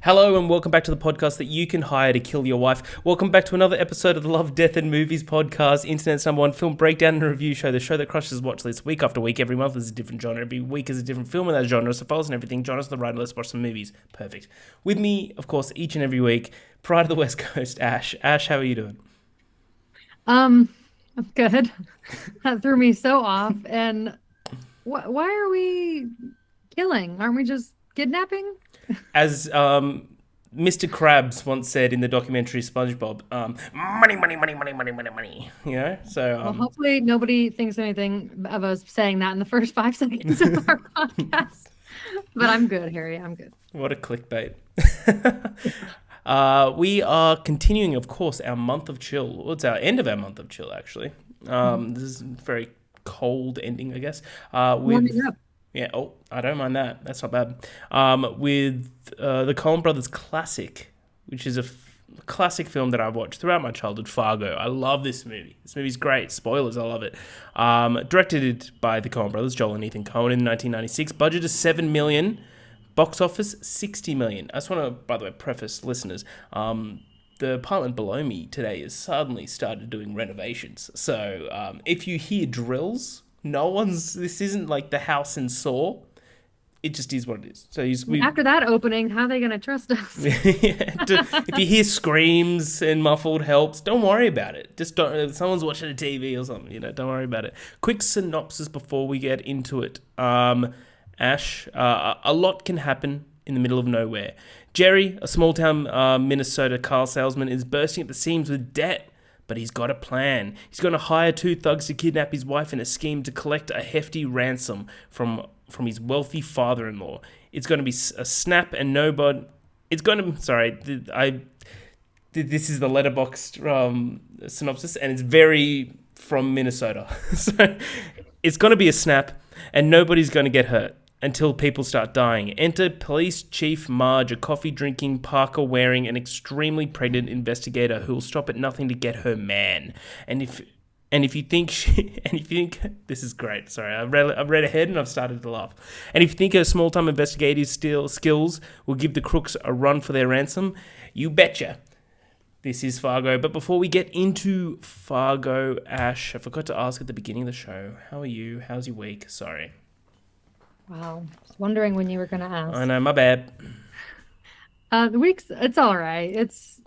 Hello and welcome back to the podcast that you can hire to kill your wife. Welcome back to another episode of the Love, Death and Movies podcast, internet's #1 film breakdown and review show, the show that crushes watch lists week after week. Every month is a different genre, every week is a different film in that genre. So follow us and everything. Join us on the ride, let's watch some movies. Perfect. With me, of course, each and every week, Pride of the West Coast, Ash. Ash, how are you doing? I'm good. That threw me so off. And why are we killing? Aren't we just kidnapping? As Mr. Krabs once said in the documentary SpongeBob, money, money, money, money, money, money, money. You know, so Well, hopefully nobody thinks anything of us saying that in the first 5 seconds of our podcast. But I'm good, Harry. I'm good. What a clickbait. We are continuing, of course, our month of chill. Well, it's our end of our month of chill, actually. This is a very cold ending, I guess. Warming up. Yeah, I don't mind that. That's not bad. With the Coen Brothers classic, which is a classic film that I've watched throughout my childhood, Fargo. I love this movie. This movie's great. Spoilers, I love it. Directed by the Coen Brothers, Joel and Ethan Coen in 1996. Budget is $7 million. Box office, $60 million. I just want to, by the way, preface listeners, the apartment below me today has suddenly started doing renovations. So if you hear drills, this isn't like the house in Saw. It just is what it is. So After that opening, how are they going to trust us? If you hear screams and muffled helps, don't worry about it. Just don't. If someone's watching a TV or something, don't worry about it. Quick synopsis before we get into it. Ash, a lot can happen in the middle of nowhere. Jerry, a small-town Minnesota car salesman, is bursting at the seams with debt. But he's got a plan. He's going to hire 2 thugs to kidnap his wife in a scheme to collect a hefty ransom from his wealthy father-in-law. It's going to be a snap and nobody... It's going to... Sorry, this is the Letterboxd synopsis, and it's very from Minnesota. So it's going to be a snap, and nobody's going to get hurt until people start dying. Enter Police Chief Marge, a coffee-drinking, parka-wearing, and extremely pregnant investigator who will stop at nothing to get her man. And if you think this is great, sorry, I've read ahead and I've started to laugh. And if you think her small-time investigative skills will give the crooks a run for their ransom, you betcha. This is Fargo. But before we get into Fargo, Ash, I forgot to ask at the beginning of the show, how are you? How's your week? Sorry. Wow. I was wondering when you were going to ask. I know, my bad. The it's all right. It's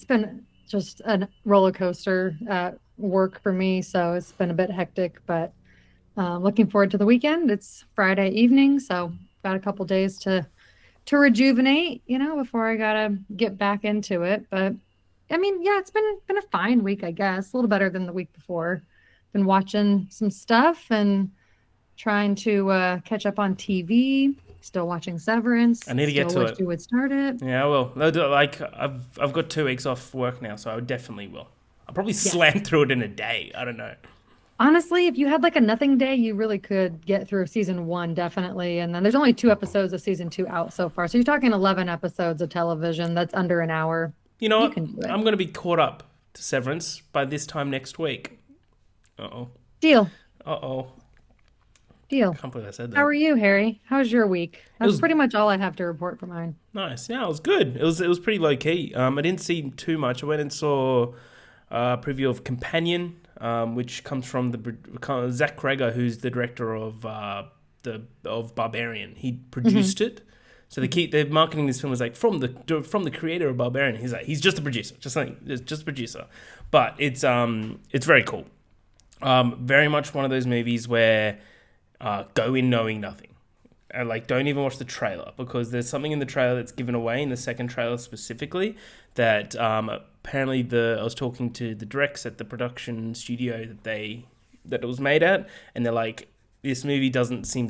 been just a roller coaster at work for me, so it's been a bit hectic, but looking forward to the weekend. It's Friday evening, so got a couple days to rejuvenate, before I gotta get back into it. But I mean, yeah, it's been a fine week, I guess. A little better than the week before. Been watching some stuff and trying to catch up on TV. Still watching Severance. I need to get to it. You would start it. Yeah, I will. Like I've got 2 weeks off work now, so I definitely will. I'll probably slam through it in a day. I don't know. Honestly, if you had like a nothing day, you really could get through season 1, definitely. And then there's only 2 episodes of season 2 out so far. So you're talking 11 episodes of television. That's under an hour. You know what? I'm going to be caught up to Severance by this time next week. Uh-oh. Deal. Uh-oh. Deal. I can't believe I said that. How are you, Harry? How's your week? That's pretty much all I have to report for mine. Nice. Yeah, it was good. It was pretty low key. I didn't see too much. I went and saw a preview of Companion, which comes from the Zach Cregger, who's the director of Barbarian. He produced it. So they're marketing this film as like from the creator of Barbarian. He's just a producer, just a producer. But it's very cool. Very much one of those movies where go in knowing nothing. Don't even watch the trailer, because there's something in the trailer that's given away in the second trailer specifically that apparently I was talking to the directs at the production studio that it was made at, and they're like, this movie doesn't seem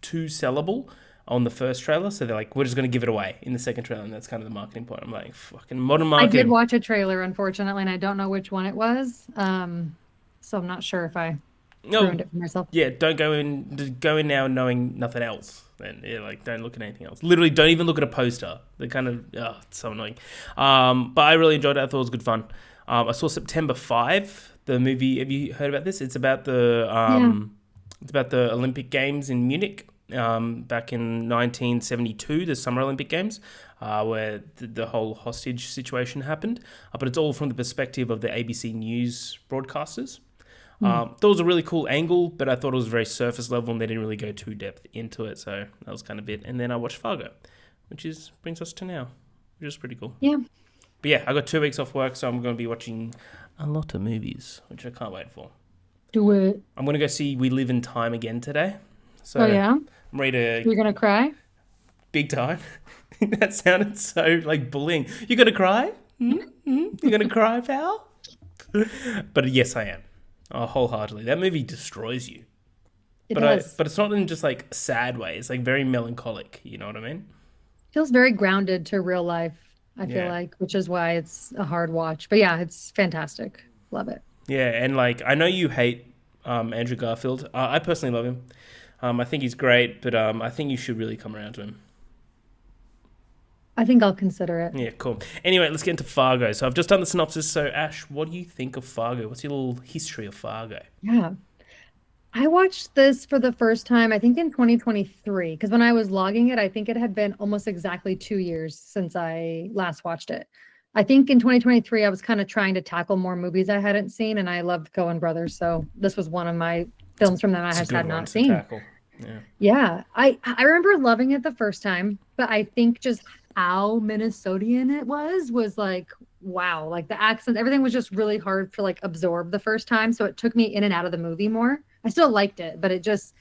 too sellable on the first trailer, so they're like, we're just going to give it away in the second trailer, and that's kind of the marketing point. I'm like, fucking modern marketing. I did watch a trailer, unfortunately, and I don't know which one it was, so I'm not sure if I ruined it for myself. Yeah, don't go in now knowing nothing else. Then don't look at anything else. Literally, don't even look at a poster. They're kind of it's so annoying. But I really enjoyed it. I thought it was good fun. I saw September 5, the movie. Have you heard about this? It's about the Olympic Games in Munich. back in 1972, the Summer Olympic Games, where the whole hostage situation happened. But it's all from the perspective of the ABC News broadcasters. That was a really cool angle, but I thought it was very surface level and they didn't really go too depth into it. So that was kind of it. And then I watched Fargo, brings us to now, which is pretty cool. Yeah. But yeah, I got 2 weeks off work, so I'm going to be watching a lot of movies, which I can't wait for. Do it. I'm going to go see We Live in Time again today. So Oh, yeah? I'm ready to... You're going to cry? Big time. That sounded so like bullying. You going to cry? You going to cry, pal? But yes, I am. Wholeheartedly. That movie destroys you. It does. But it's not in just like a sad way. It's like very melancholic. You know what I mean? Feels very grounded to real life, I feel Yeah. like, which is why it's a hard watch. But yeah, it's fantastic. Love it. Yeah, and like I know you hate Andrew Garfield. I personally love him. I think he's great, but I think you should really come around to him. I think I'll consider it. Yeah, cool. Anyway, let's get into Fargo. So I've just done the synopsis. So Ash, what do you think of Fargo? What's your little history of Fargo? Yeah. I watched this for the first time, I think in 2023, because when I was logging it, I think it had been almost exactly 2 years since I last watched it. I think in 2023, I was kind of trying to tackle more movies I hadn't seen, and I loved Coen Brothers, so this was one of my films from them I It's a just good had one not to seen. tackle. Yeah. Yeah, I remember loving it the first time, but I think just how Minnesotian it was like, wow, like the accent, everything was just really hard to like absorb the first time, so it took me in and out of the movie more. I still liked it, but it just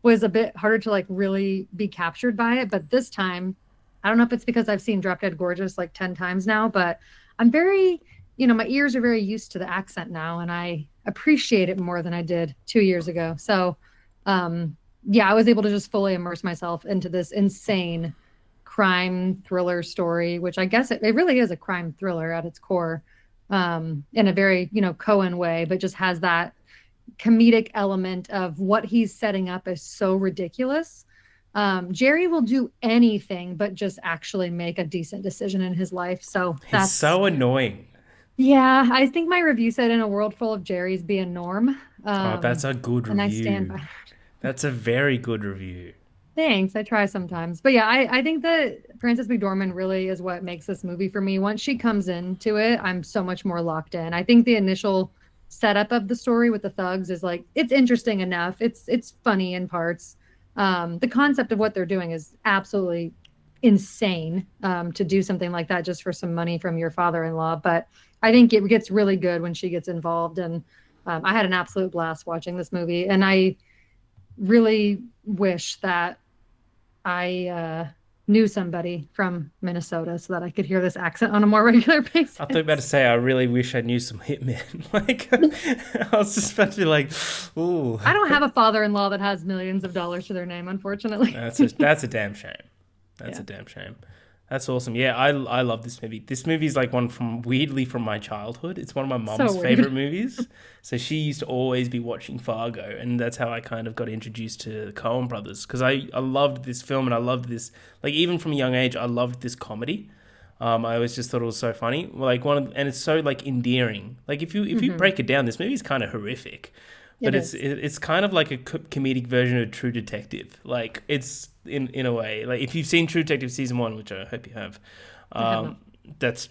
was a bit harder to like really be captured by it. But this time, I don't know if it's because I've seen Drop Dead Gorgeous like 10 times now, but I'm very, my ears are very used to the accent now, and I appreciate it more than I did 2 years ago. So, yeah, I was able to just fully immerse myself into this insane crime thriller story, which I guess it really is a crime thriller at its core, in a very, Cohen way, but just has that comedic element of what he's setting up is so ridiculous. Jerry will do anything but just actually make a decent decision in his life. So He's so annoying. yeah, I think my review said in a world full of Jerry's be a norm. That's a good review. And I stand by. That's a very good review. Thanks. I try sometimes. But yeah, I think that Frances McDormand really is what makes this movie for me. Once she comes into it, I'm so much more locked in. I think the initial setup of the story with the thugs is like, it's interesting enough. It's funny in parts. The concept of what they're doing is absolutely insane, to do something like that just for some money from your father-in-law. But I think it gets really good when she gets involved. And I had an absolute blast watching this movie. And I really wish that I knew somebody from Minnesota so that I could hear this accent on a more regular basis. I thought you were about to say, I really wish I knew some hitmen. Like, I was just about to be like, ooh. I don't have a father-in-law that has millions of dollars to their name, unfortunately. That's a damn shame. That's Yeah. a damn shame. That's awesome. Yeah, I love this movie. This movie is like one weirdly from my childhood. It's one of my mom's So weird. favorite movies. So she used to always be watching Fargo, and that's how I kind of got introduced to the Coen Brothers, because I loved this film and I loved this, like even from a young age, I loved this comedy. I always just thought it was so funny. Like and it's so like endearing. Like if you break it down, this movie is kind of horrific. But it's kind of like a comedic version of True Detective. Like it's in a way, like if you've seen True Detective season 1, which I hope you have, that's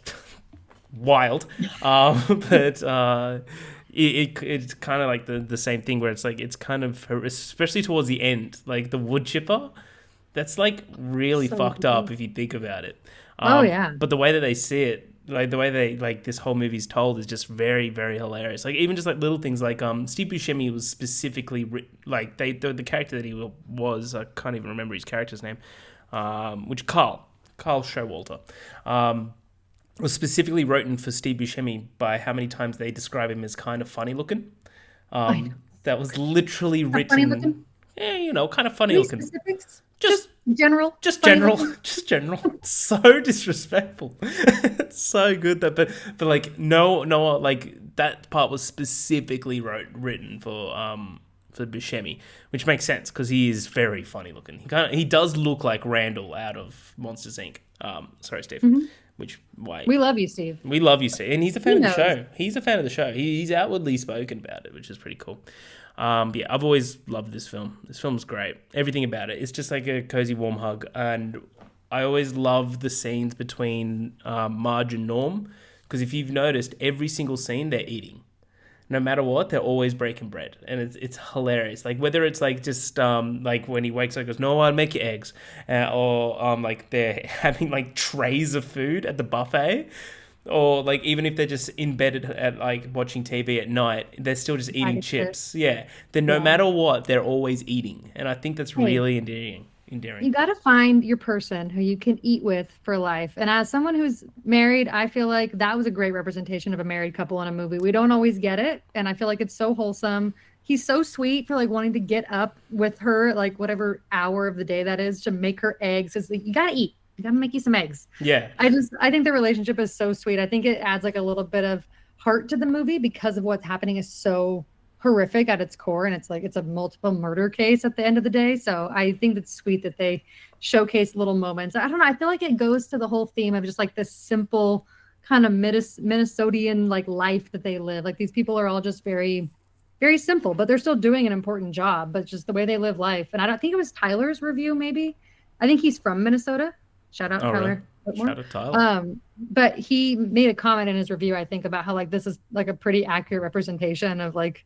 wild. But it's kind of like the same thing where it's like it's kind of, especially towards the end, like the wood chipper. That's like really So fucked good. up if you think about it. Oh, yeah. But the way that they see it, like the way they like this whole movie's told is just very, very hilarious. Like even just like little things like Steve Buscemi was specifically like the character that he was, I can't even remember his character's name, which Carl Showalter, was specifically written for Steve Buscemi by how many times they describe him as kind of funny looking. That was literally written. Funny looking? Yeah, kind of funny Any looking. specifics? Just General? Just Funny general, looking? just general. It's so disrespectful. It's so good that, but like no, like that part was specifically written for Buscemi, which makes sense because he is very funny looking. He does look like Randall out of Monsters Inc. Sorry, Steve. Which why We love you, Steve. we love you, Steve, and he's a fan of the knows. show. He's a fan of the show. He's outwardly spoken about it, which is pretty cool. Yeah, I've always loved this film. This film's great. Everything about it. It's just like a cozy, warm hug. And I always love the scenes between Marge and Norm, because if you've noticed, every single scene they're eating. No matter what, they're always breaking bread, and it's hilarious. Like whether it's like just like when he wakes up, goes, "No, I'll make you eggs," or like they're having like trays of food at the buffet, or like even if they're just in bed at like watching TV at night, they're still just eating chips. Yeah, then no Yeah. matter what, they're always eating, and I think that's Hey, really endearing. Endearing. you got to find your person who you can eat with for life. And as someone who's married, I feel like that was a great representation of a married couple in a movie. We don't always get it, and I feel like it's so wholesome. He's so sweet for like wanting to get up with her like whatever hour of the day that is to make her eggs. It's like you got to eat. You got to make you some eggs. Yeah, I think the relationship is so sweet. I think it adds like a little bit of heart to the movie because of what's happening is so horrific at its core, and it's like it's a multiple murder case at the end of the day. So I think it's sweet that they showcase little moments. I don't know. I feel like it goes to the whole theme of just like this simple kind of Minnesotan like life that they live. Like these people are all just very, very simple, but they're still doing an important job. But just the way they live life. And I don't think it was Tyler's review. Maybe I think he's from Minnesota. Shout out oh really? Tyler Whitmore. Shout out Tyler. But he made a comment in his review, I think, about how like this is like a pretty accurate representation of like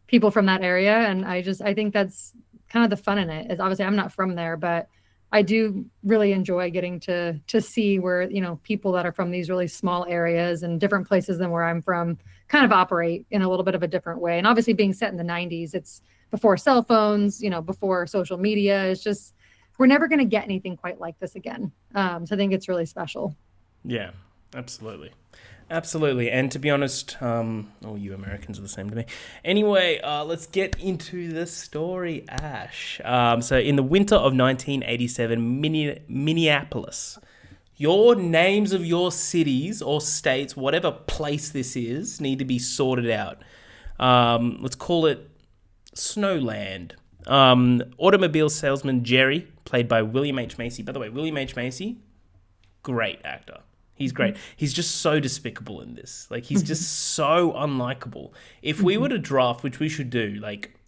people from that area. And I think that's kind of the fun in it. Is obviously I'm not from there, but I do really enjoy getting to see where, you know, people that are from these really small areas and different places than where I'm from kind of operate in a little bit of a different way. And obviously being set in the 90s, it's before cell phones, you know, before social media. It's just we're never going to get anything quite like this again. So I think it's really special. Yeah, absolutely. Absolutely. And to be honest, all you Americans are the same to me. Anyway, let's get into the story, Ash. So in the winter of 1987, Minneapolis, your names of your cities or states, whatever place this is, need to be sorted out. Let's call it Snowland. Automobile salesman Jerry, played by William H. Macy. By the way, William H. Macy, great actor. He's great. He's just so despicable in this. Like, he's just so unlikable. If we were to draft, which we should do, like,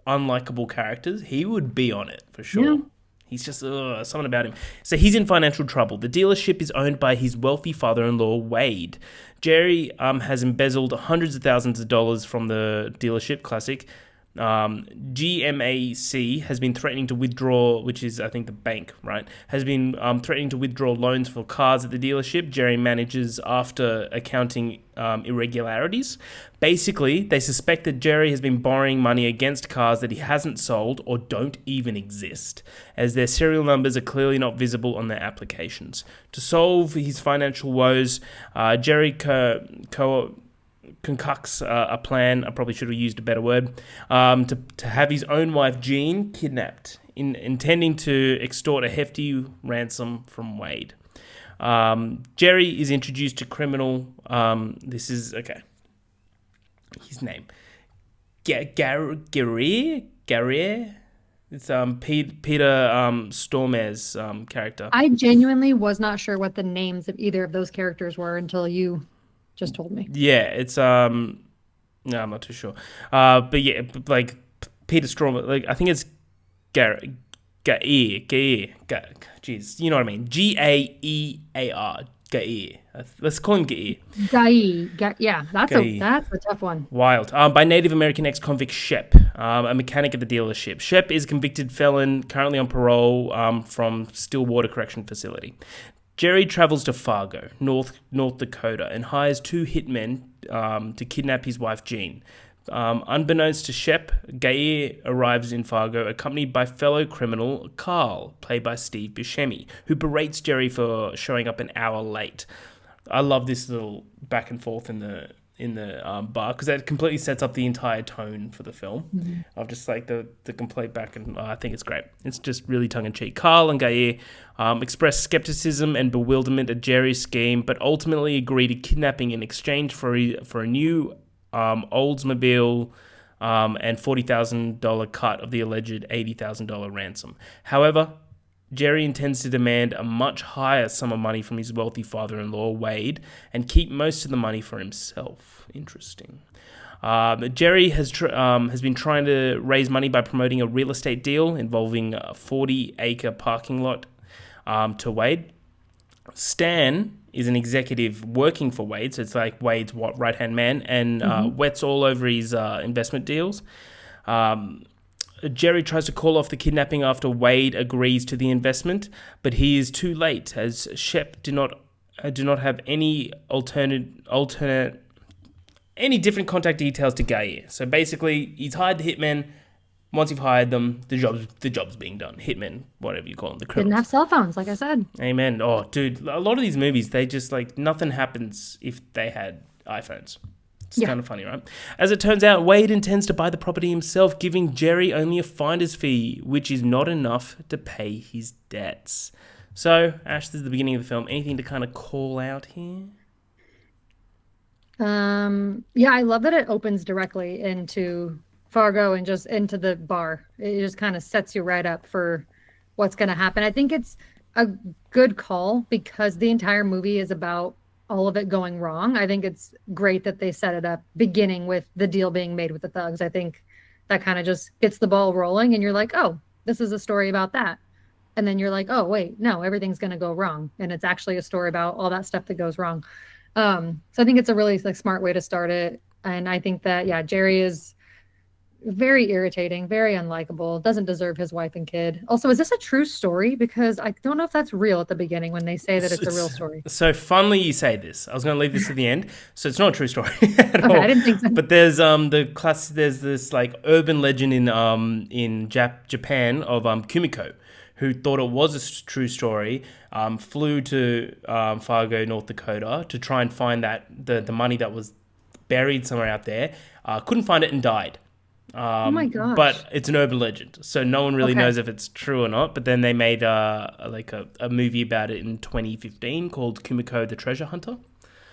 unlikable characters, he would be on it for sure. Yeah. He's just something about him. So he's in financial trouble. The dealership is owned by his wealthy father-in-law, Wade. Jerry has embezzled hundreds of thousands of dollars from the dealership, classic. GMAC has been threatening to withdraw, which is, I think, the bank, right? Has been threatening to withdraw loans for cars at the dealership. Jerry manages after accounting irregularities. Basically, they suspect that Jerry has been borrowing money against cars that he hasn't sold or don't even exist, as their serial numbers are clearly not visible on their applications. To solve his financial woes, Jerry concocts a plan, I probably should have used a better word, to have his own wife, Jean, kidnapped, intending to extort a hefty ransom from Wade. Jerry is introduced to criminal, this is, okay, his name, Guerrier? It's Peter Stormare's character. I genuinely was not sure what the names of either of those characters were until you just told me. Yeah, it's no, I'm not too sure. But yeah, like Peter Stormare, like I think it's Gaear. Jeez, you know what I mean? Gaear. Gaear. Let's call him Gaear. Yeah, that's a tough one. Wild. By Native American ex-convict Shep, a mechanic at the dealership. Shep is a convicted felon, currently on parole from Stillwater Correction Facility. Jerry travels to Fargo, North Dakota, and hires two hitmen to kidnap his wife, Jean. Unbeknownst to Shep, Gaear arrives in Fargo, accompanied by fellow criminal Carl, played by Steve Buscemi, who berates Jerry for showing up an hour late. I love this little back and forth in the bar, because that completely sets up the entire tone for the film of just like the complete back, and I think it's great. It's just really tongue-in-cheek. Carl and Gaear express skepticism and bewilderment at Jerry's scheme, but ultimately agree to kidnapping in exchange for a new Oldsmobile and $40,000 cut of the alleged $80,000 ransom. However, Jerry intends to demand a much higher sum of money from his wealthy father-in-law, Wade, and keep most of the money for himself. Interesting. Jerry has been trying to raise money by promoting a real estate deal involving a 40-acre parking lot to Wade. Stan is an executive working for Wade, so it's like Wade's right-hand man, and wets all over his investment deals. Jerry tries to call off the kidnapping after Wade agrees to the investment, but he is too late as Shep do not have any any different contact details to Gaye. So basically, he's hired the hitmen. Once you've hired them, the job's being done. Hitmen, whatever you call them, the criminals. Didn't have cell phones, like I said. Amen. Oh, dude, a lot of these movies, they just like nothing happens if they had iPhones. It's kind of funny, right? As it turns out, Wade intends to buy the property himself, giving Jerry only a finder's fee, which is not enough to pay his debts. So, Ash, this is the beginning of the film. Anything to kind of call out here? Yeah, I love that it opens directly into Fargo and just into the bar. It just kind of sets you right up for what's going to happen. I think it's a good call because the entire movie is about all of it going wrong. I think it's great that they set it up beginning with the deal being made with the thugs. I think that kind of just gets the ball rolling and you're like, oh, this is a story about that. And then you're like, oh, wait, no, everything's going to go wrong. And it's actually a story about all that stuff that goes wrong. So I think it's a really smart way to start it. And I think that, yeah, Jerry is very irritating, very unlikable, doesn't deserve his wife and kid. Also, is this a true story? Because I don't know if that's real at the beginning when they say that it's a real story. So funnily you say this. I was going to leave this to the end. So it's not a true story at all. I didn't think so. But there's there's this like urban legend in Japan of Kumiko, who thought it was a true story, flew to Fargo, North Dakota to try and find the money that was buried somewhere out there. Couldn't find it and died. Oh my gosh. But it's an urban legend, so no one really knows if it's true or not. But then they made a movie about it in 2015 called Kumiko the Treasure Hunter.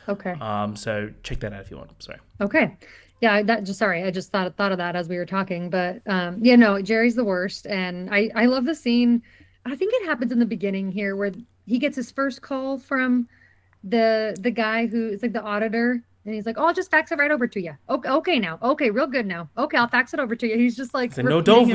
Okay. So check that out if you want. Sorry. Okay. Yeah, I just thought of that as we were talking. But yeah, no, Jerry's the worst. And I love the scene. I think it happens in the beginning here where he gets his first call from the guy who is like the auditor. And he's like, oh, I'll just fax it right over to you. Okay now. Okay, real good now. Okay, I'll fax it over to you. He's just like, no, don't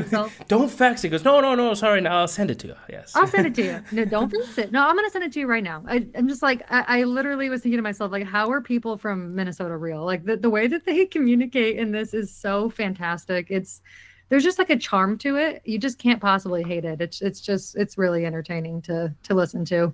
fax it. He goes, no, sorry, no, I'll send it to you. Yes. I'll send it to you. No, don't fax it. No, I'm going to send it to you right now. I'm just like, I literally was thinking to myself, like, how are people from Minnesota real? Like the way that they communicate in this is so fantastic. There's just like a charm to it. You just can't possibly hate it. It's really entertaining to listen to.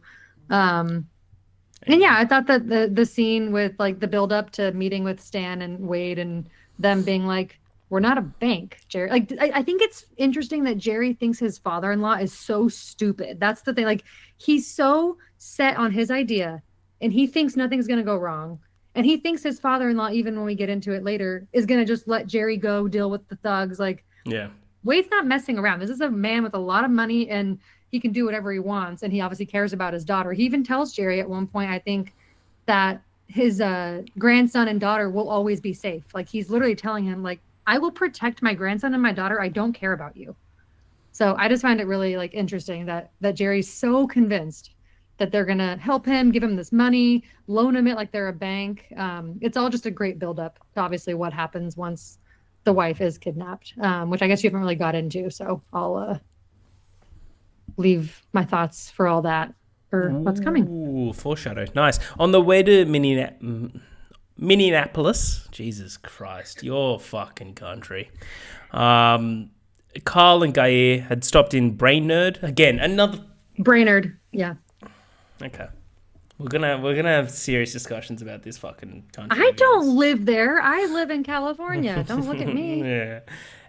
And yeah, I thought that the scene with like the build up to meeting with Stan and Wade and them being like, we're not a bank, Jerry. Like, I think it's interesting that Jerry thinks his father-in-law is so stupid. That's the thing. Like, he's so set on his idea and he thinks nothing's going to go wrong. And he thinks his father-in-law, even when we get into it later, is going to just let Jerry go deal with the thugs. Like, yeah, Wade's not messing around. This is a man with a lot of money and he can do whatever he wants, and he obviously cares about his daughter. He even tells Jerry at one point, I think, that his grandson and daughter will always be safe. Like, he's literally telling him, like, I will protect my grandson and my daughter. I don't care about you. So I just find it really like interesting that Jerry's so convinced that they're gonna help him, give him this money, loan him it like they're a bank. It's all just a great buildup to obviously what happens once the wife is kidnapped, which I guess you haven't really got into. So I'll leave my thoughts for all that for what's coming. Ooh, foreshadow. Nice. On the way to Minneapolis, Jesus Christ, your fucking country. Carl and Gaye had stopped in Brainerd. Again, another... Brainerd, yeah. Okay. We're gonna have serious discussions about this fucking country. I don't live there. I live in California. Don't look at me. Yeah.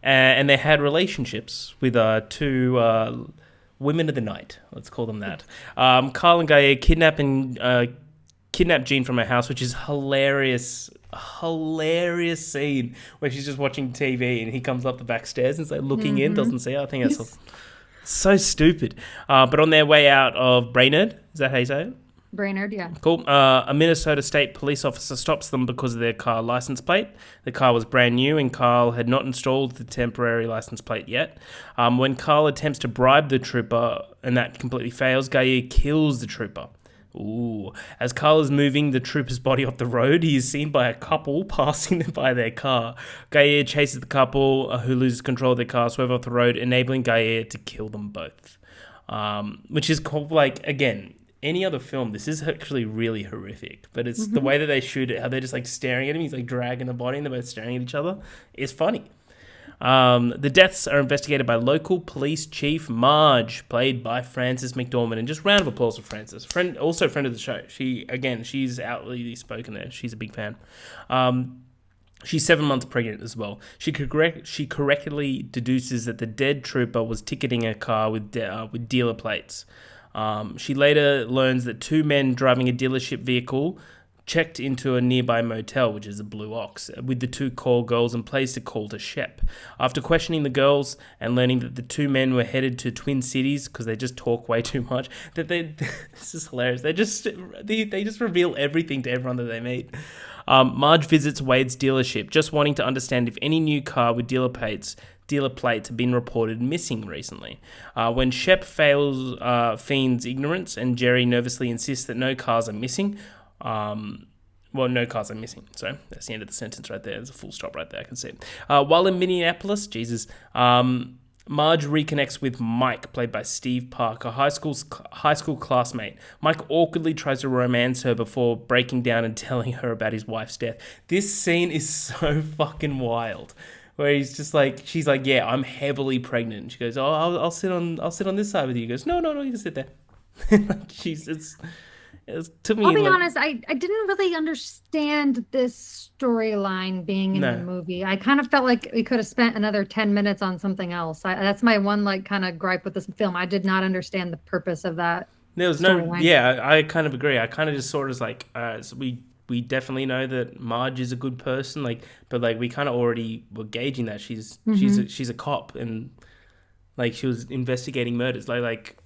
And they had relationships with two... women of the night, let's call them that. Carl and Gaye kidnap Jean from her house, which is hilarious scene where she's just watching TV and he comes up the back stairs and is like looking in, doesn't see her. I think that's so stupid. But on their way out of Brainerd, is that how you say it? Brainerd, yeah. Cool. A Minnesota State police officer stops them because of their car license plate. The car was brand new and Carl had not installed the temporary license plate yet. When Carl attempts to bribe the trooper and that completely fails, Gaye kills the trooper. Ooh. As Carl is moving the trooper's body off the road, he is seen by a couple passing by their car. Gaia chases the couple, who loses control of their car, swerve off the road, enabling Gaia to kill them both. Which is called, like, again, any other film, this is actually really horrific. But it's the way that they shoot it, how they're just, like, staring at him. He's, like, dragging the body and they're both staring at each other. It's funny. The deaths are investigated by local police chief Marge, played by Frances McDormand. And just round of applause for Frances. Also friend of the show. She's outly spoken there. She's a big fan. She's 7 months pregnant as well. She correctly deduces that the dead trooper was ticketing a car with dealer plates. She later learns that two men driving a dealership vehicle checked into a nearby motel, which is a Blue Ox, with the two call girls and placed a call to Shep. After questioning the girls and learning that the two men were headed to Twin Cities because they just talk way too much, this is hilarious. They just reveal everything to everyone that they meet. Marge visits Wade's dealership, just wanting to understand if any new car with dealer plates have been reported missing recently. When Shep feigns ignorance and Jerry nervously insists that no cars are missing, no cars are missing. So that's the end of the sentence right there. There's a full stop right there. I can see it. While in Minneapolis, Marge reconnects with Mike, played by Steve Park, a high school classmate. Mike awkwardly tries to romance her before breaking down and telling her about his wife's death. This scene is so fucking wild. Where he's just like, she's like, yeah, I'm heavily pregnant. And she goes, oh, I'll sit on this side with you. He goes, no, you can sit there. It took me. I'll be honest, I didn't really understand this storyline being in the movie. I kind of felt like we could have spent another 10 minutes on something else. That's my one, like, kind of gripe with this film. I did not understand the purpose of that. There was no, yeah, I kind of agree. I kind of just sort of like, so we definitely know that Marge is a good person, like, but like we kind of already were gauging that she's a cop and like she was investigating murders, like.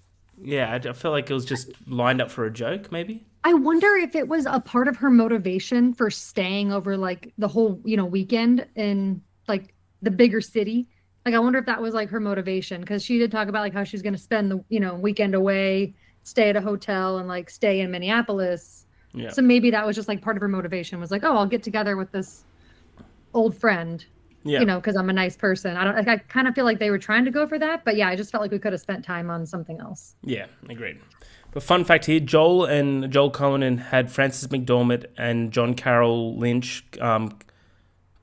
Yeah, I felt like it was just lined up for a joke, maybe. I wonder if it was a part of her motivation for staying over like the whole, weekend in like the bigger city. Like, I wonder if that was like her motivation, because she did talk about like how she's going to spend the, weekend away, stay at a hotel and like stay in Minneapolis. Yeah. So maybe that was just like part of her motivation, was like, oh, I'll get together with this old friend. Yeah. Because I'm a nice person. I kind of feel like they were trying to go for that, but yeah, I just felt like we could have spent time on something else. Yeah, agreed. But fun fact here, Joel Coen had Frances McDormand and John Carroll Lynch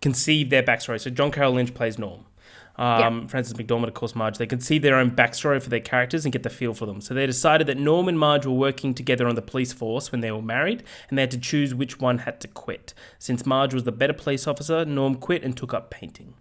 conceive their backstory. So John Carroll Lynch plays Norm. Frances McDormand, of course, Marge. They conceive their own backstory for their characters and get the feel for them. So they decided that Norm and Marge were working together on the police force when they were married, and they had to choose which one had to quit. Since Marge was the better police officer, Norm quit and took up painting.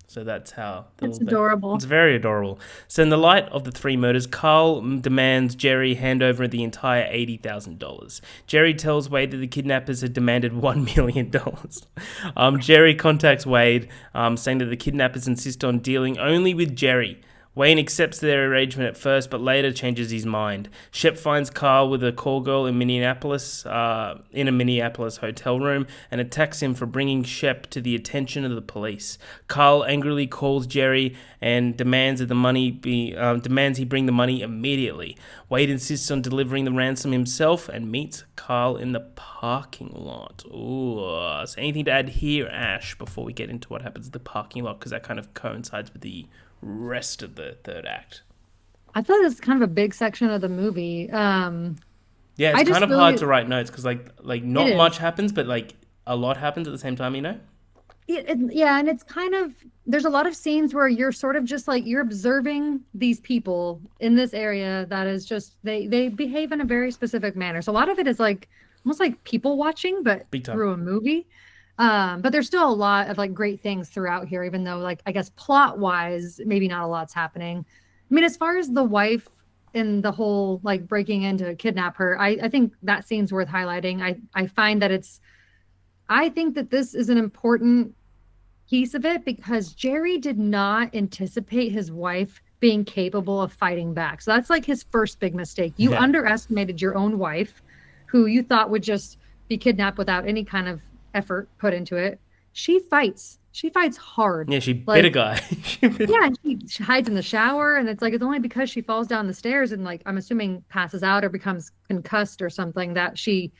So that's how... That's adorable. It's very adorable. So in the light of the three murders, Carl demands Jerry hand over the entire $80,000. Jerry tells Wade that the kidnappers had demanded $1 million. Jerry contacts Wade, saying that the kidnappers insist on dealing only with Jerry. Wayne accepts their arrangement at first, but later changes his mind. Shep finds Carl with a call girl in Minneapolis, in a Minneapolis hotel room, and attacks him for bringing Shep to the attention of the police. Carl angrily calls Jerry and demands he bring the money immediately. Wade insists on delivering the ransom himself and meets Carl in the parking lot. Ooh, so anything to add here, Ash, before we get into what happens in the parking lot, because that kind of coincides with the rest of the third act. I thought it was kind of a big section of the movie. Yeah, it's kind of hard to write notes because like not much happens, but like a lot happens at the same time, Yeah, and it's kind of, there's a lot of scenes where you're sort of just like, you're observing these people in this area that is just, they behave in a very specific manner. So a lot of it is like almost like people watching, but through a movie. But there's still a lot of like great things throughout here, even though like, I guess plot wise, maybe not a lot's happening. I mean, as far as the wife and the whole like breaking in to kidnap her, I think that scene's worth highlighting. I find that I think that this is an important piece of it because Jerry did not anticipate his wife being capable of fighting back. So that's like his first big mistake. You underestimated your own wife, who you thought would just be kidnapped without any kind of effort put into it. She fights she fights hard. Yeah, she bit a Like, guy. yeah, and she hides in the shower, and it's like it's only because she falls down the stairs and like I'm assuming passes out or becomes concussed or something that she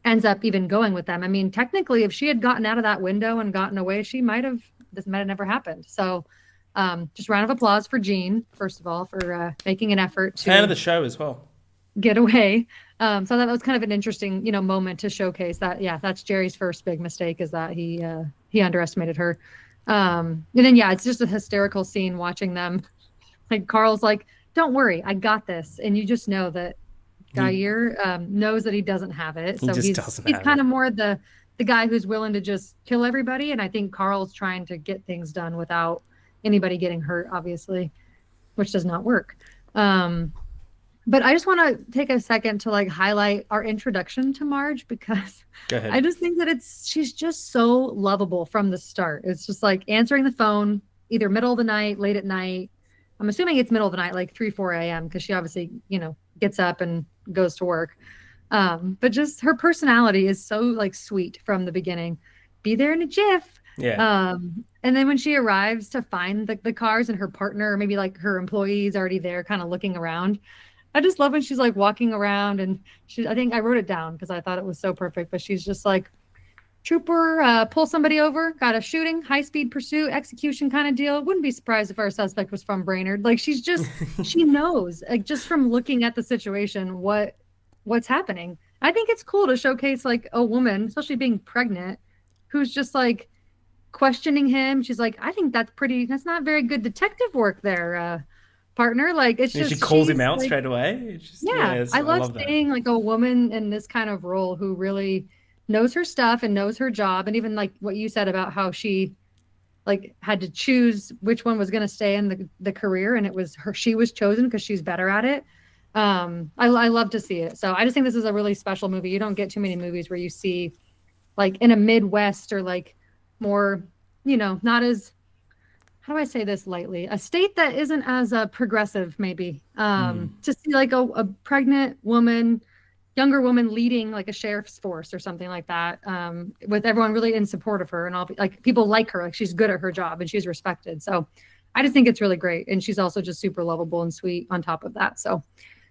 ends up even going with them. I mean, technically, if she had gotten out of that window and gotten away, this might have never happened. So, just round of applause for Jean, first of all, for making an effort Fan of to the show as well. get away. So that was kind of an interesting, moment to showcase that. Yeah, that's Jerry's first big mistake is that he underestimated her. And then yeah, it's just a hysterical scene watching them. Like Carl's like, "Don't worry, I got this," and you just know that He, Jair knows that he doesn't have it, he so just he's doesn't he's have kind it. of more the guy who's willing to just kill everybody. And I think Carl's trying to get things done without anybody getting hurt, obviously, which does not work. Um, but I just want to take a second to like highlight our introduction to Marge because Go I ahead. just think that she's just so lovable from the start. It's just like answering the phone either middle of the night, late at night. I'm assuming it's middle of the night, like 3, 4 a.m. because she obviously, gets up and goes to work. But just her personality is so like sweet from the beginning. Be there in a jiff. Yeah. And then when she arrives to find the cars and her partner, or maybe like her employees already there kind of looking around. I just love when she's like walking around and I think I wrote it down because I thought it was so perfect, but she's just like, trooper, pull somebody over, got a shooting, high speed pursuit, execution kind of deal. Wouldn't be surprised if our suspect was from Brainerd. Like she knows, like just from looking at the situation, what's happening. I think it's cool to showcase like a woman, especially being pregnant, who's just like questioning him. She's like, I think that's not very good detective work there, partner. Like it's And she just calls him she's out like, straight away. It's just, yeah, I I love love that. seeing like a woman in this kind of role who really knows her stuff and knows her job. And even like what you said about how she like had to choose which one was going to stay in the career, and it was her. She was chosen because she's better at it. I love to see it. So I just think this is a really special movie. You don't get too many movies where you see like in a Midwest or like more, not as how do I say this lightly? A state that isn't as progressive, maybe. To see like a pregnant woman, younger woman leading like a sheriff's force or something like that, with everyone really in support of her and all like people like her, like she's good at her job and she's respected. So I just think it's really great. And she's also just super lovable and sweet on top of that. So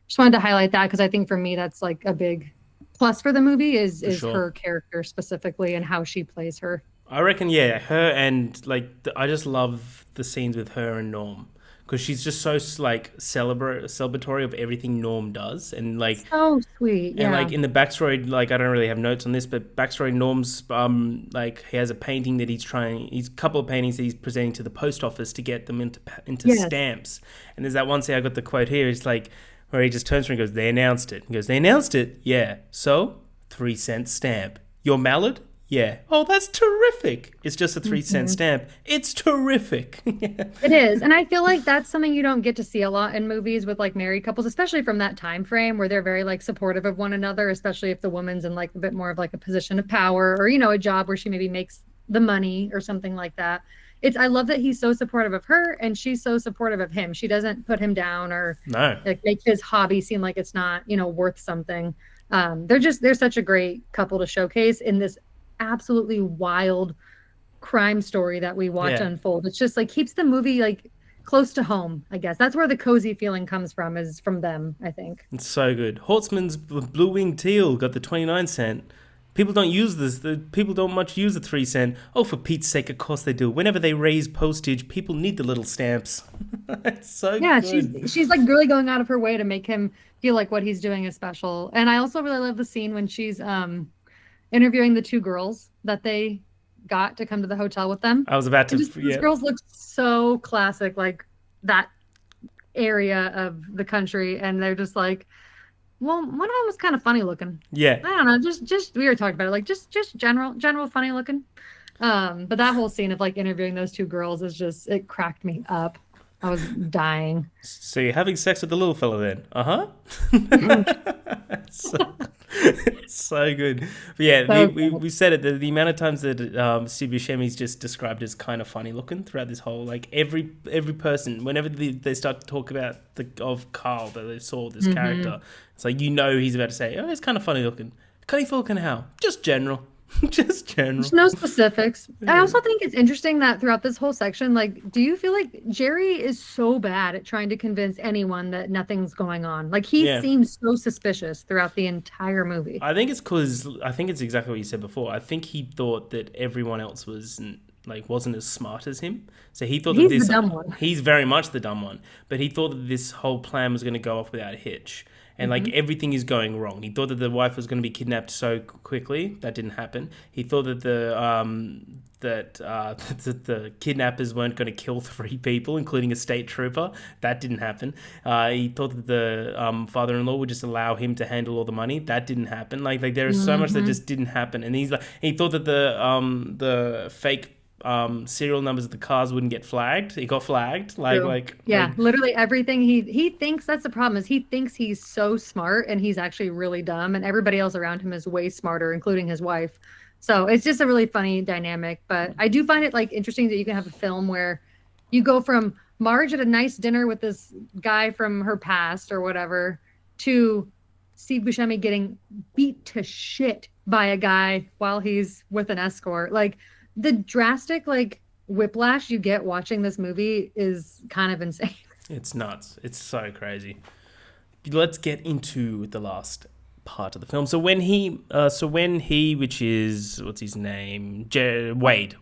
just wanted to highlight that because I think for me that's like a big plus for the movie is For sure. her character specifically and how she plays her. I reckon, yeah, her and like I just love the scenes with her and Norm because she's just so like celebratory of everything Norm does, So sweet. and Yeah. like in the backstory, like I don't really have notes on this, but backstory Norm's like he has a painting that he's a couple of paintings that he's presenting to the post office to get them into Yes. stamps, and there's that one scene I got the quote here. It's like where he just turns to her and goes, "They announced it." He goes, "They announced it, yeah. So 3-cent stamp. Your mallard." Yeah. Oh, that's terrific. It's just a 3-cent Mhm. stamp. It's terrific. It is. And I feel like that's something you don't get to see a lot in movies with like married couples, especially from that time frame where they're very like supportive of one another, especially if the woman's in like a bit more of like a position of power or, a job where she maybe makes the money or something like that. I love that he's so supportive of her and she's so supportive of him. She doesn't put him down or No. like make his hobby seem like it's not, worth something. They're such a great couple to showcase in this absolutely wild crime story that we watch Yeah. unfold. It's just like keeps the movie like close to home, I guess. That's where the cozy feeling comes from, is from them, I think. It's so good. Hortzman's Blue Winged Teal got the 29-cent. People don't use this. The people don't much use the 3-cent. Oh, for Pete's sake, of course they do. Whenever they raise postage, people need the little stamps. It's so Yeah, good. she's like really going out of her way to make him feel like what he's doing is special. And I also really love the scene when she's interviewing the two girls that they got to come to the hotel with them. I was about And to, just those yeah. girls look so classic, like that area of the country. And they're just like, well, one of them was kind of funny looking. Yeah. I don't know, just we were talking about it, like just general funny looking. But that whole scene of like interviewing those two girls it cracked me up. I was dying. So you're having sex with the little fella then? Uh-huh. So, it's so good. But yeah, So we said it. The amount of times that Steve Buscemi's just described as kind of funny looking throughout this whole, like every person, whenever they start to talk about of Carl that they saw this character, it's like he's about to say, oh, he's kind of funny looking. Funny looking how? Just general. Just There's general. no specifics. I Yeah. also think it's interesting that throughout this whole section, like, do you feel like Jerry is so bad at trying to convince anyone that nothing's going on? Like, he Yeah. seems so suspicious throughout the entire movie. I think it's because I think it's exactly what you said before. I think he thought that everyone else was like wasn't as smart as him. So he thought that He's the this dumb one. he's very much the dumb one, but he thought that this whole plan was going to go off without a hitch. And like Hmm. everything is going wrong. He thought that the wife was going to be kidnapped so quickly. That didn't happen. He thought that that the kidnappers weren't going to kill three people, including a state trooper. That didn't happen. He thought that the father-in-law would just allow him to handle all the money. That didn't happen. Like there is so much that Hmm. just didn't happen. And he thought that the fake serial numbers of the cars wouldn't get flagged. It got flagged. True. Like Yeah, literally everything he thinks that's the problem is he thinks he's so smart and he's actually really dumb and everybody else around him is way smarter, including his wife. So it's just a really funny dynamic. But I do find it like interesting that you can have a film where you go from Marge at a nice dinner with this guy from her past or whatever to Steve Buscemi getting beat to shit by a guy while he's with an escort. Like the drastic like whiplash you get watching this movie is kind of insane. it's nuts. It's so crazy. Let's get into the last part of the film. Which is what's his name, Wade.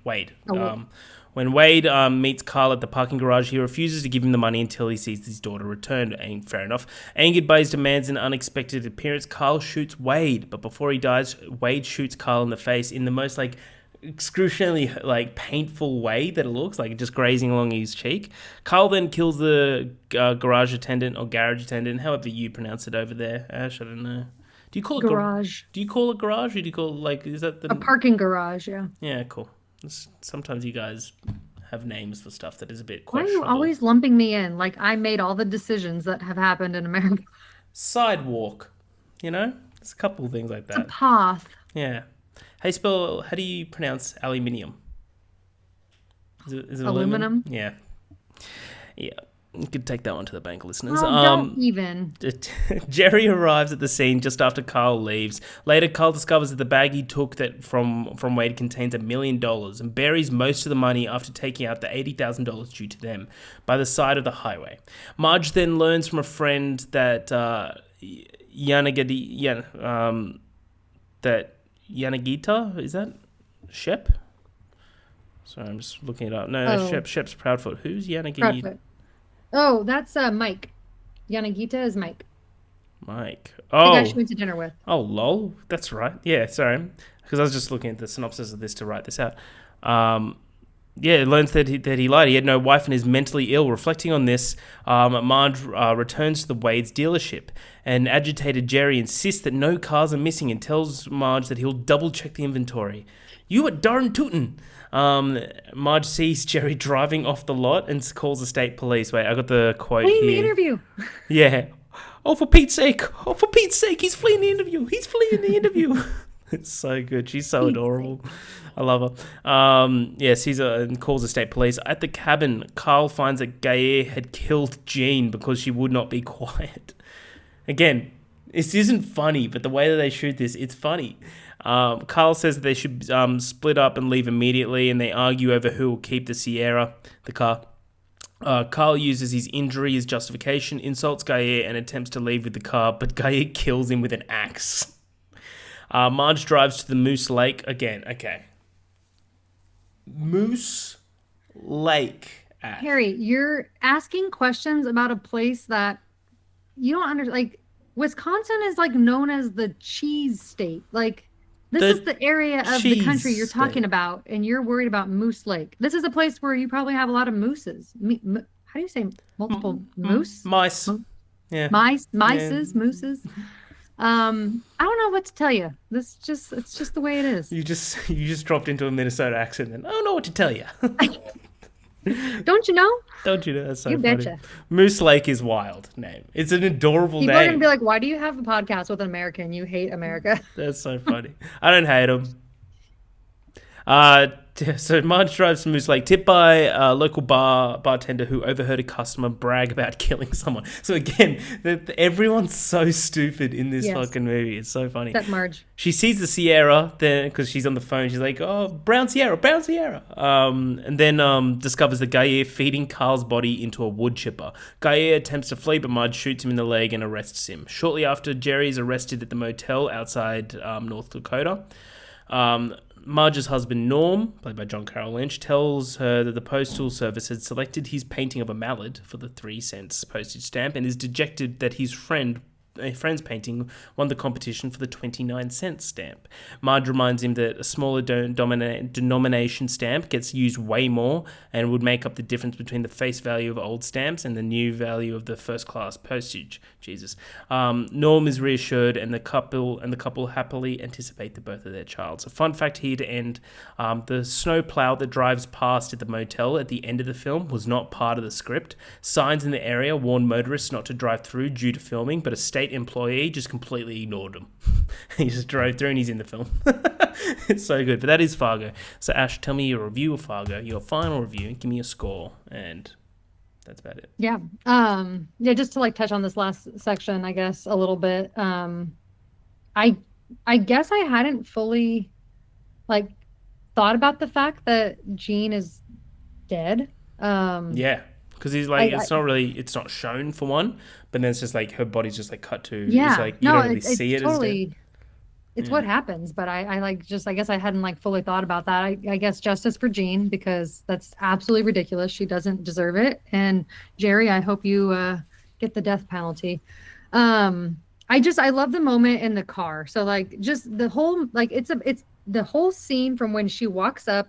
Oh, When Wade meets Carl at the parking garage, he refuses to give him the money until he sees his daughter returned. Fair enough. Angered by his demands and unexpected appearance, Carl shoots Wade. But before he dies, Wade shoots Carl in the face in the most like excruciatingly like painful way that it looks like, just grazing along his cheek. Carl then kills the garage attendant or garage attendant, however you pronounce it over there. Ash, I don't know. Do you call it garage. Do you call it garage, or do you call it like, is that A the? parking garage, yeah. Yeah, cool. Sometimes you guys have names for stuff that is a bit Why are you questionable. always lumping me in? Like I made all the decisions that have happened in America. Sidewalk, there's a couple of things like It's a that. path. Yeah. How do you pronounce aluminium? Is it aluminum? Aluminum. Yeah. Yeah. You could take that one to the bank, listeners. Oh, don't even. Jerry arrives at the scene just after Carl leaves. Later, Carl discovers that the bag he took that from Wade contains $1 million and buries most of the money after taking out the $80,000 due to them by the side of the highway. Marge then learns from a friend that Yanagita, is that Shep? Sorry, I'm just looking it up. No, Oh, Shep's Proudfoot. Who's Yanagita? Proudfoot. Oh, that's Mike. Yanagita is Mike. Mike. The guy Oh, she went to dinner with. oh, lol. That's right. Yeah, sorry. Because I was just looking at the synopsis of this to write this out. Um, yeah, it learns that he lied. He had no wife and is mentally ill. Reflecting on this, Marge returns to the Wade's dealership. And agitated Jerry insists that no cars are missing and tells Marge that he'll double check the inventory. You are darn tootin'. Marge sees Jerry driving off the lot and calls the state police. Wait, I got the quote Fleeing the here. interview. Yeah. Oh, for Pete's sake. Oh, for Pete's sake. He's fleeing the interview. He's fleeing the interview. It's so good. She's so adorable. I love her. Yeah, sees her and calls the state police. At the cabin, Carl finds that Gaye had killed Jean because she would not be quiet. Again, this isn't funny, but the way that they shoot this, it's funny. Carl says that they should split up and leave immediately, and they argue over who will keep the Sierra, the car. Carl uses his injury as justification, insults Gaye, and attempts to leave with the car, but Gaye kills him with an axe. Marge drives to the Moose Lake again. Okay. Moose Lake. Ash. Harry, you're asking questions about a place that you don't understand. Like, Wisconsin is like known as the cheese state. Like, this The is the area of the country cheese you're talking state. about, and you're worried about Moose Lake. This is a place where you probably have a lot of mooses. How do you say multiple moose? Mice. Yeah. Mices, mooses. I don't know what to tell you. It's just the way it is. You just dropped into a Minnesota accent and I don't know what to tell you. Don't you know? Don't you know? That's so You funny. betcha. Moose Lake is wild name. It's an adorable People are gonna name. be like, "Why do you have a podcast with an American? You hate America." That's so funny. I don't hate them. Uh, So Marge drives to Moose Lake, tipped by a local bartender who overheard a customer brag about killing someone. So again, everyone's so stupid in this Yes. fucking movie. It's so funny. Except Marge. She sees the Sierra then because she's on the phone. She's like, "Oh, brown Sierra, brown Sierra," and then discovers the Gaia feeding Carl's body into a wood chipper. Gaia attempts to flee, but Marge shoots him in the leg and arrests him. Shortly after, Jerry is arrested at the motel outside North Dakota. Marge's husband, Norm, played by John Carroll Lynch, tells her that the Postal Service had selected his painting of a mallard for the 3 cents postage stamp and is dejected that his friend's painting won the competition for the 29-cent stamp. Marge reminds him that a smaller denomination stamp gets used way more and would make up the difference between the face value of old stamps and the new value of the first-class postage. Jesus. Norm is reassured, and the couple happily anticipate the birth of their child. So, fun fact here to end: the snowplow that drives past at the motel at the end of the film was not part of the script. Signs in the area warned motorists not to drive through due to filming, but a state employee just completely ignored him. He just drove through, and he's in the film. It's so good. But that is Fargo. So, Ash, tell me your review of Fargo, your final review, give me a score, and that's about it. Yeah. Just to like touch on this last section, I guess, a little bit. I guess I hadn't fully like thought about the fact that Gene is dead. Yeah, because he's like, it's not shown for one, but then it's just like her body's just like cut to. Yeah. It's like you don't really see it totally, as dead. it's what happens, but I like just I guess I hadn't like fully thought about that. I guess justice for Jean, because that's absolutely ridiculous. She doesn't deserve it. And Jerry, I hope you get the death penalty. I love the moment in the car. So like just the whole like it's the whole scene from when she walks up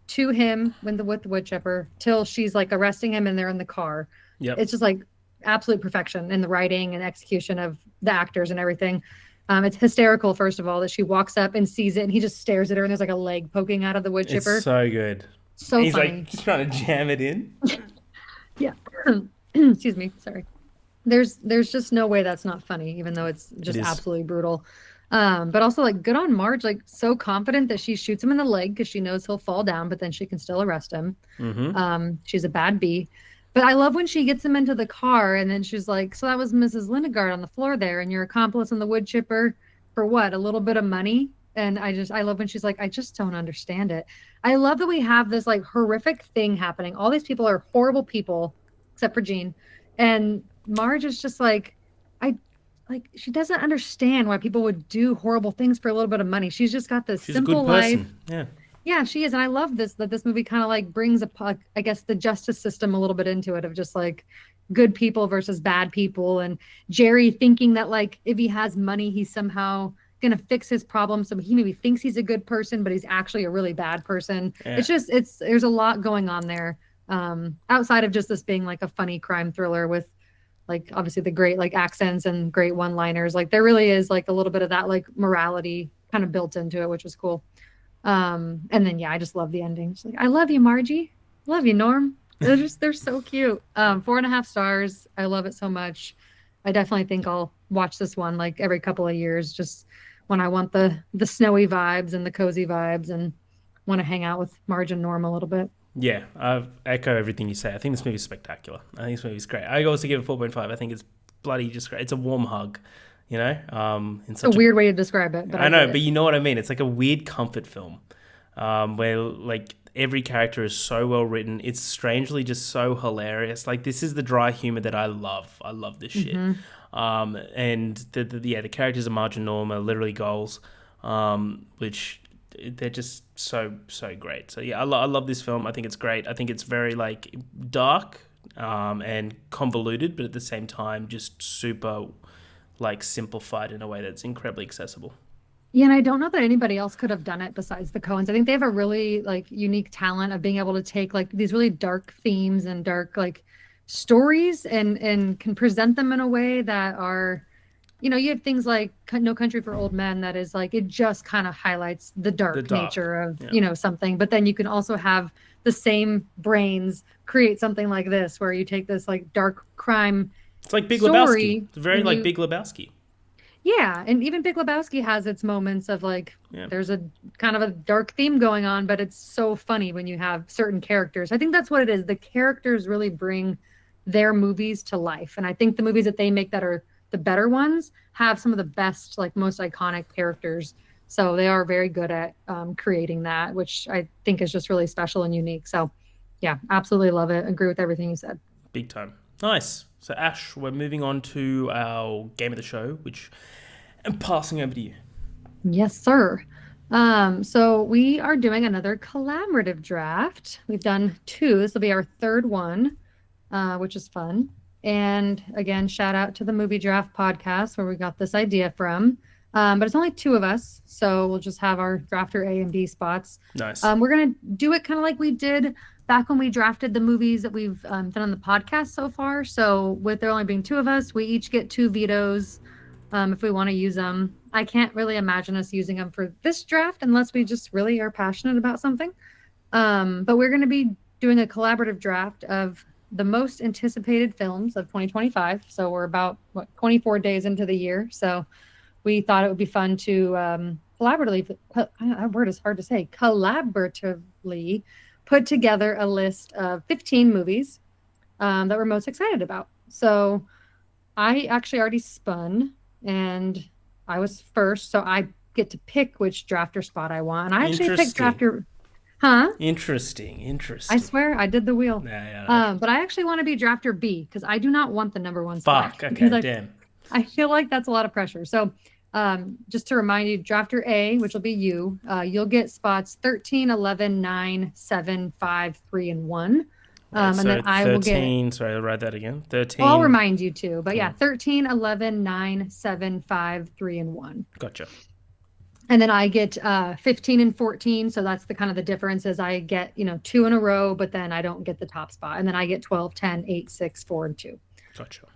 to him with the wood chipper till she's like arresting him and they're in the car. Yep. It's just like absolute perfection in the writing and execution of the actors and everything. It's hysterical, first of all, that she walks up and sees it and he just stares at her and there's like a leg poking out of the wood chipper. It's so good. So he's funny. Like trying to jam it in. Yeah. Excuse me. Sorry. There's just no way that's not funny, even though it's just absolutely brutal. But also like good on Marge, like so confident that she shoots him in the leg because she knows he'll fall down, but then she can still arrest him. Mm-hmm. She's a bad bee. But I love when she gets him into the car and then she's like, so that was Mrs. Lindegaard on the floor there and your accomplice in the wood chipper for what? A little bit of money? And I love when she's like, I just don't understand it. I love that we have this like horrific thing happening. All these people are horrible people, except for Jean. And Marge is just like, she doesn't understand why people would do horrible things for a little bit of money. She's just got this simple life. Yeah. Yeah, she is. And I love that this movie kind of like brings I guess the justice system a little bit into it of just like good people versus bad people. And Jerry thinking that like if he has money, he's somehow going to fix his problem. So he maybe thinks he's a good person, but he's actually a really bad person. Yeah. There's a lot going on there. Outside of just this being like a funny crime thriller with like obviously the great like accents and great one-liners. Like there really is like a little bit of that like morality kind of built into it, which was cool. And then I just love the ending. It's like, I love you, Margie. Love you, Norm. They're so cute. 4.5 stars. I love it so much. I definitely think I'll watch this one like every couple of years, just when I want the snowy vibes and the cozy vibes and want to hang out with Marge and Norm a little bit. Yeah, I echo everything you say. I think this movie is spectacular. I think this movie is great. I also give it 4.5. I think it's bloody just great. It's a warm hug. You know, it's a weird way to describe it, but I know, but you know what I mean. It's like a weird comfort film, where like every character is so well written. It's strangely just so hilarious. Like this is the dry humor that I love. I love this shit. And the characters of Marge and Norm are literally goals, which they're just so great. So yeah, I love this film. I think it's great. I think it's very like dark and convoluted, but at the same time just super like simplified in a way that's incredibly accessible. Yeah, and I don't know that anybody else could have done it besides the Coens. I think they have a really like unique talent of being able to take like these really dark themes and dark like stories and can present them in a way that are, you know, you have things like No Country for Old Men that is like it just kind of highlights the dark nature of you know something, but then you can also have the same brains create something like this where you take this like dark crime. It's like Big Lebowski. It's very like Big Lebowski. Yeah, and even Big Lebowski has its moments of like Yeah. there's a kind of a dark theme going on, but it's so funny when you have certain characters. I think that's what it is. The characters really bring their movies to life. And I think the movies that they make that are the better ones have some of the best, like most iconic characters. So they are very good at creating that, which I think is just really special and unique. So yeah, absolutely love it. Agree with everything you said. Big time. Nice. So, Ash, we're moving on to our game of the show, which I'm passing over to you. Yes, sir. So we are doing another collaborative draft. We've done two. This will be our third one, which is fun. And again, shout out to the Movie Draft podcast where we got this idea from. But it's only two of us, so we'll just have our drafter A and B spots. Nice. We're gonna do it kind of like we did back when we drafted the movies that we've done on the podcast so far. So with there only being two of us, we each get two vetoes if we want to use them. I can't really imagine us using them for this draft unless we just really are passionate about something. But we're going to be doing a collaborative draft of the most anticipated films of 2025. So we're about 24 days into the year. So we thought it would be fun to collaboratively, that word is hard to say, collaboratively put together a list of 15 movies that we're most excited about. So I actually already spun and I was first, so I get to pick which drafter spot I want. And I actually picked drafter. Huh? Interesting. I swear I did the wheel. Yeah. But I actually want to be drafter B because I do not want the number one spot. Fuck. Okay. Damn. I feel like that's a lot of pressure. So just to remind you, drafter A, which will be you, you'll get spots 13, 11, 9, 7, 5, 3, and 1. And then I will get. Sorry, I'll write that again. 13. Well, I'll remind you too. But yeah, 13, 11, 9, 7, 5, 3, and 1. Gotcha. And then I get 15 and 14. So that's the kind of the difference is I get, two in a row, but then I don't get the top spot. And then I get 12, 10, 8, 6, 4, and 2. Gotcha.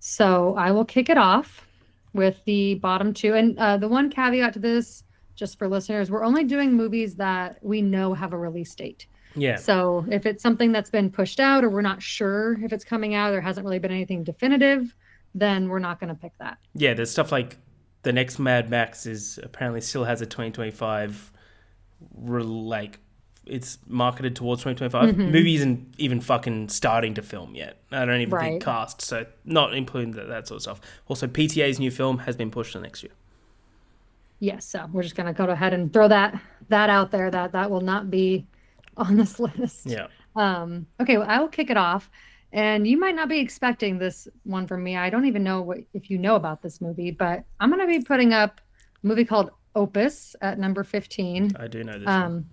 So I will kick it off with the bottom two. And the one caveat to this, just for listeners, we're only doing movies that we know have a release date. Yeah. So if it's something that's been pushed out or we're not sure if it's coming out, there hasn't really been anything definitive, then we're not going to pick that. Yeah, there's stuff like the next Mad Max is apparently still has a 2025, it's marketed towards 2025. Mm-hmm. Movie isn't even fucking starting to film yet. I don't even think cast, so not including that sort of stuff. Also, PTA's new film has been pushed to next year. Yes, so we're just going to go ahead and throw that out there that will not be on this list. Yeah. Okay, well, I will kick it off. And you might not be expecting this one from me. I don't even know if you know about this movie, but I'm going to be putting up a movie called Opus at number 15. I do know this one.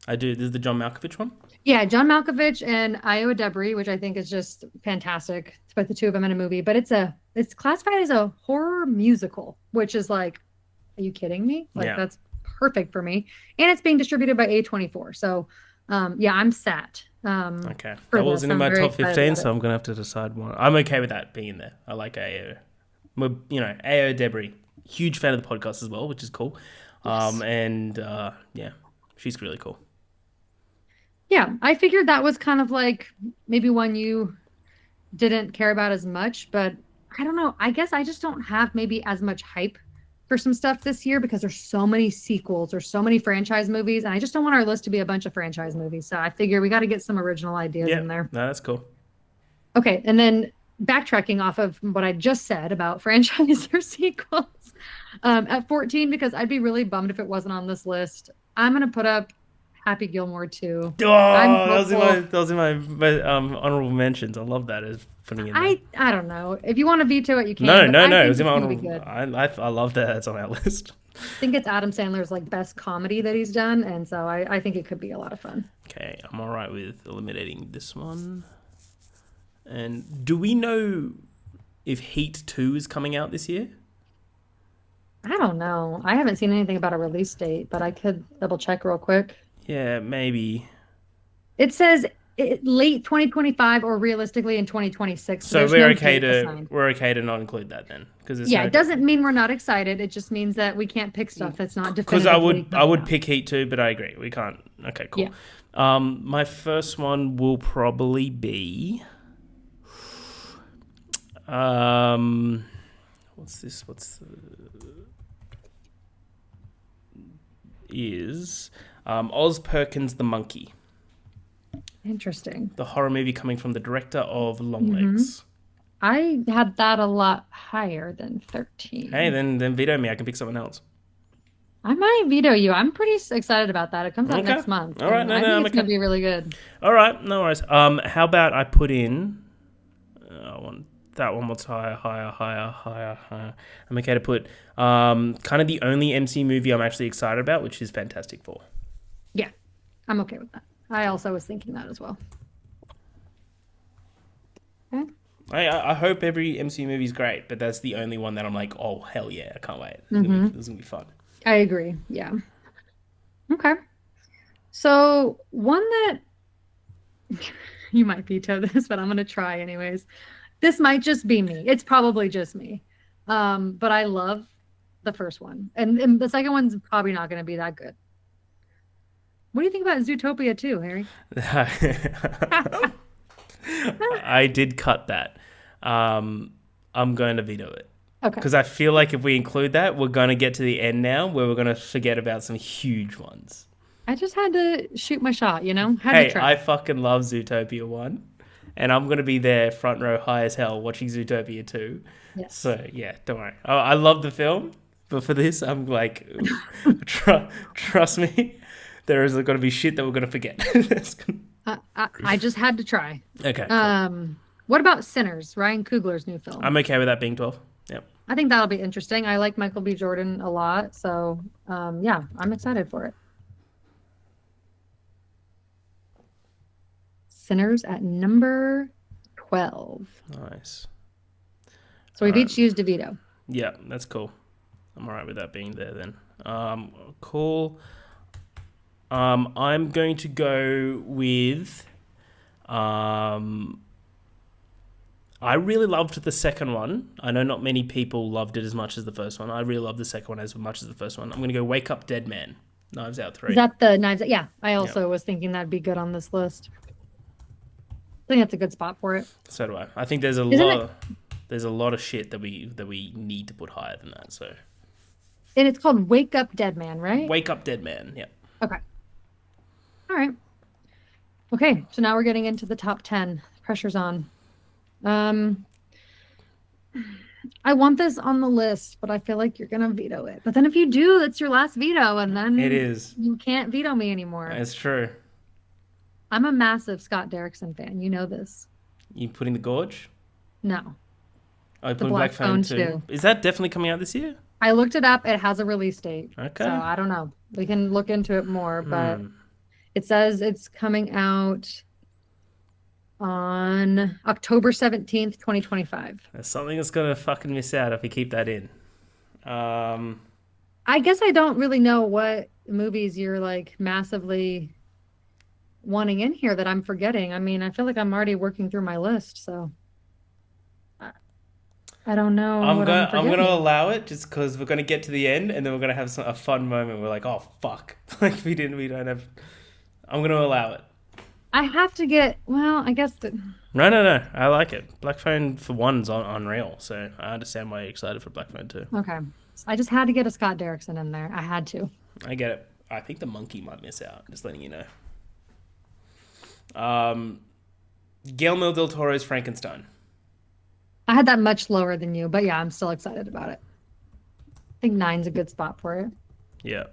I do. This is the John Malkovich one? Yeah, John Malkovich and Iowa Debris, which I think is just fantastic to put the two of them in a movie. But it's classified as a horror musical, which is like, are you kidding me? Like, that's perfect for me. And it's being distributed by A24. So, I'm set. Okay. That wasn't in my top 15, so I'm going to have to decide one. I'm okay with that being there. I like AO. AO Debris. Huge fan of the podcast as well, which is cool. Yes. She's really cool. Yeah, I figured that was kind of like maybe one you didn't care about as much, but I don't know. I guess I just don't have maybe as much hype for some stuff this year because there's so many sequels or so many franchise movies, and I just don't want our list to be a bunch of franchise movies. So I figure we got to get some original ideas in there. No, that's cool. Okay, and then backtracking off of what I just said about franchise or sequels, at 14, because I'd be really bummed if it wasn't on this list, I'm going to put up Happy Gilmore 2. That was in my honorable mentions. I love that as putting in there. I don't know. If you want to veto it, you can. No. It was in my honorable. I love that it's on our list. I think it's Adam Sandler's best comedy that he's done, and so I think it could be a lot of fun. Okay, I'm all right with eliminating this one. And do we know if Heat 2 is coming out this year? I don't know. I haven't seen anything about a release date, but I could double check real quick. Yeah, maybe. It says late 2025 or realistically in 2026. So we're okay to not include that then, because it doesn't mean we're not excited. It just means that we can't pick stuff that's not definitively. Because I would pick Heat 2, but I agree we can't. Okay, cool. Yeah. My first one will probably be. What's this? Is Oz Perkins the Monkey. Interesting. The horror movie coming from the director of Longlegs. I had that a lot higher than 13. Hey, then veto me. I can pick someone else. I might veto you. I'm pretty excited about that. It comes out Okay. next month. All right, and no, I no, think I'm it's gonna okay. be really good. All right, no worries. How about I put in? I want that one. What's higher? I'm okay to put kind of the only MC movie I'm actually excited about, which is Fantastic Four. Yeah, I'm okay with that. I also was thinking that as well. Okay. I hope every MCU movie is great, but that's the only one that I'm like, oh hell yeah, I can't wait. This is gonna be fun. I agree. Yeah. Okay. So one that you might veto this, but I'm gonna try anyways. This might just be me. It's probably just me. But I love the first one, and the second one's probably not gonna be that good. What do you think about Zootopia 2, Harry? I did cut that. I'm going to veto it. Okay. Because I feel like if we include that, we're going to get to the end now where we're going to forget about some huge ones. I just had to shoot my shot, you know? Had Hey, to try. I fucking love Zootopia 1. And I'm going to be there front row high as hell watching Zootopia 2. Yes. So, yeah, don't worry. I love the film. But for this, I'm like, trust me, there is going to be shit that we're going to forget. I just had to try. Okay. Cool. What about Sinners, Ryan Coogler's new film? I'm okay with that being 12. Yep. I think that'll be interesting. I like Michael B. Jordan a lot, so yeah, I'm excited for it. Sinners at number 12. Nice. So we've each used a veto. Yeah, that's cool. I'm alright with that being there then. Cool. I'm going to go with I really loved the second one. I know not many people loved it as much as the first one. I really loved the second one as much as the first one. I'm going to go Wake Up Dead Man. Knives Out 3. Is that the Knives Out? Yeah, I also was thinking that'd be good on this list. I think that's a good spot for it. So do I. I think there's a lot of shit that we need to put higher than that. So. And it's called Wake Up Dead Man, right? Wake Up Dead Man. Yeah. Okay. All right. Okay, so now we're getting into the top 10. Pressure's on. I want this on the list, but I feel like you're gonna veto it. But then if you do, it's your last veto, and then It is. you can't veto me anymore. It's true. I'm a massive Scott Derrickson fan. You know this. You putting The Gorge? No. Oh, you The putting Black Black Phone Phone too? Is that definitely coming out this year? I looked it up. It has a release date. Okay. So I don't know. We can look into it more, but it says it's coming out on October 17th, 2025. There's something that's gonna fucking miss out if we keep that in. I guess I don't really know what movies you're like massively wanting in here that I'm forgetting. I mean, I feel like I'm already working through my list, so I don't know. I'm what gonna allow it just because we're gonna get to the end and then we're gonna have a fun moment. We're like, oh fuck, like we don't have. I'm gonna allow it. I have to get. Well, I guess that. No. I like it. Black Phone for one's unreal, so I understand why you're excited for Black Phone 2. Okay, I just had to get a Scott Derrickson in there. I had to. I get it. I think the monkey might miss out. Just letting you know. Guillermo del Toro's Frankenstein. I had that much lower than you, but yeah, I'm still excited about it. I think 9's a good spot for it. Yeah.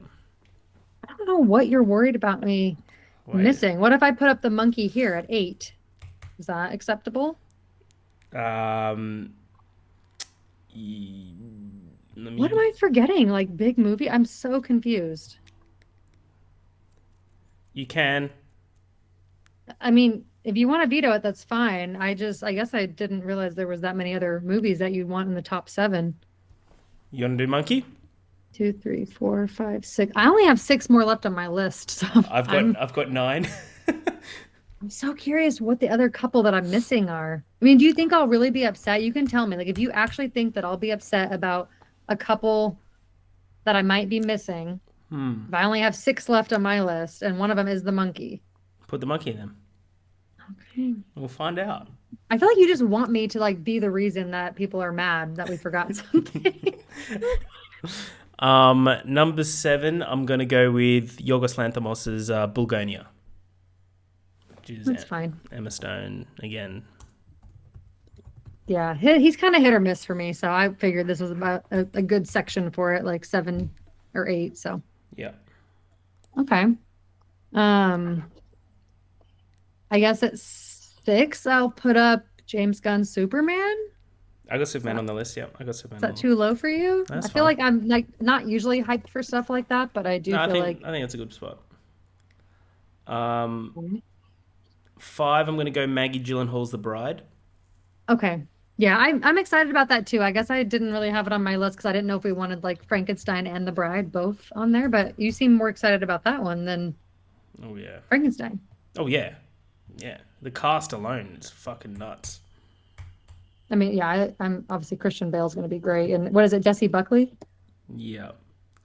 I don't know what you're worried about me missing. What if I put up the monkey here at 8? Is that acceptable? What What am I forgetting? Like big movie? I'm so confused. You can. I mean, if you want to veto it, that's fine. I guess I didn't realize there was that many other movies that you'd want in the top 7. You want to do monkey? 2, 3, 4, 5, 6. I only have 6 more left on my list. So I've got 9. I'm so curious what the other couple that I'm missing are. I mean, do you think I'll really be upset? You can tell me. Like, if you actually think that I'll be upset about a couple that I might be missing, if I only have 6 left on my list, and one of them is the monkey. Put the monkey in them. Okay. We'll find out. I feel like you just want me to like be the reason that people are mad that we forgot something. Number 7, I'm gonna go with Yorgos Lanthimos's Bulgonia, which is That's fine. Emma Stone again. Yeah, he's kind of hit or miss for me, so I figured this was about a good section for it, like 7 or 8. So Yeah. okay. I guess at 6, I'll put up James Gunn's Superman. I got Superman on the list. Yeah, I got Superman. Is that too low for you? That's I feel fine. like I'm like not usually hyped for stuff like that, but I do No, feel like I think that's a good spot. 5, I'm gonna go Maggie Gyllenhaal's The Bride. okay. Yeah, I'm excited about that too. I guess I didn't really have it on my list because I didn't know if we wanted like Frankenstein and The Bride both on there, but you seem more excited about that one than Oh yeah. Frankenstein. Oh yeah. Yeah. The cast alone is fucking nuts. I mean, yeah, I'm obviously Christian Bale's going to be great. And what is it, Jesse Buckley? Yeah.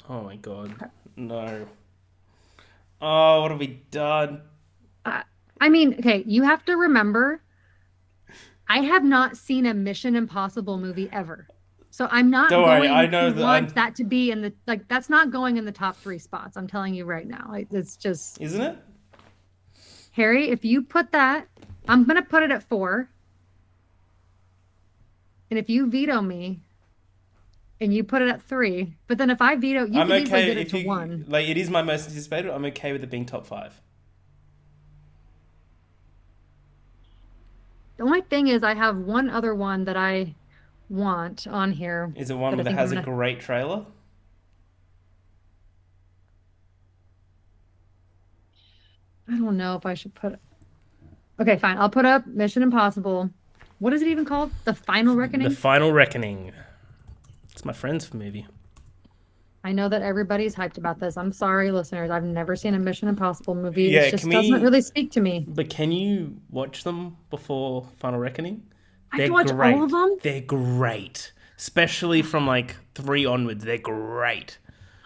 Oh my god. No. Oh, what have we done? I mean, okay, you have to remember, I have not seen a Mission Impossible movie ever. So I'm not Don't worry, going I know to that want that to be in the, like, that's not going in the top 3 spots. I'm telling you right now. Like, it's just, Isn't it? Harry, if you put that, I'm going to put it at 4. And if you veto me and you put it at 3, but then if I veto, you I'm can easily okay get it if to you 1. like. It is my most anticipated. I'm okay with it being top 5. The only thing is I have one other one that I want on here. Is it one that I that think has I'm a great trailer? I don't know if I should put. Okay, fine. I'll put up Mission Impossible. What is it even called? The Final Reckoning? The Final Reckoning. It's my friend's movie. I know that everybody's hyped about this. I'm sorry, listeners. I've never seen a Mission Impossible movie. Yeah, It just can we- doesn't really speak to me. But can you watch them before Final Reckoning? I have to watch all of them? They're great. Especially from like 3 onwards. They're great.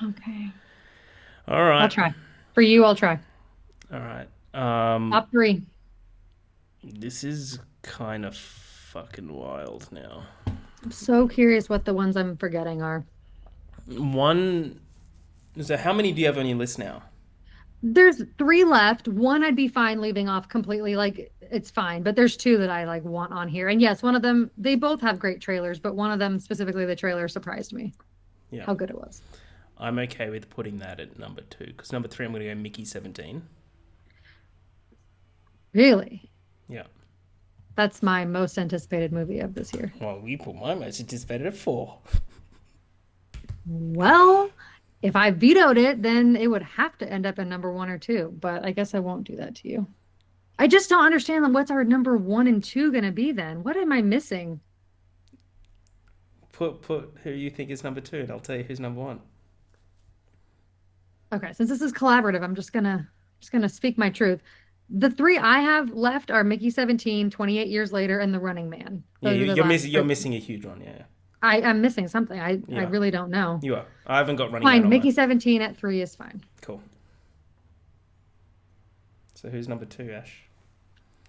Okay. All right. I'll try. For you, I'll try. All right. Top 3. This is kind of fucking wild now. I'm so curious what the ones I'm forgetting are. One. So how many do you have on your list now? There's 3 left. One I'd be fine leaving off completely. Like, it's fine. But there's 2 that I like want on here. And yes, one of them, they both have great trailers, but one of them specifically, the trailer surprised me. Yeah. How good it was. I'm okay with putting that at number 2. Because number 3, I'm going to go Mickey 17. Really? Yeah. That's my most anticipated movie of this year. Well, we put my most anticipated at 4. Well, if I vetoed it, then it would have to end up in number 1 or 2. But I guess I won't do that to you. I just don't understand what's our number 1 and 2 going to be then. What am I missing? Put who you think is number 2, and I'll tell you who's number 1. Okay, since this is collaborative, I'm just gonna speak my truth. The 3 I have left are Mickey 17, 28 Years Later, and The Running Man. Yeah, Those are the you're last missing. You're 3. missing a huge one. Yeah. I'm missing something. I Yeah. really don't know. You are. I haven't got Running Man Fine, on Mickey mine. 17 at 3 is fine. Cool. So who's number 2, Ash?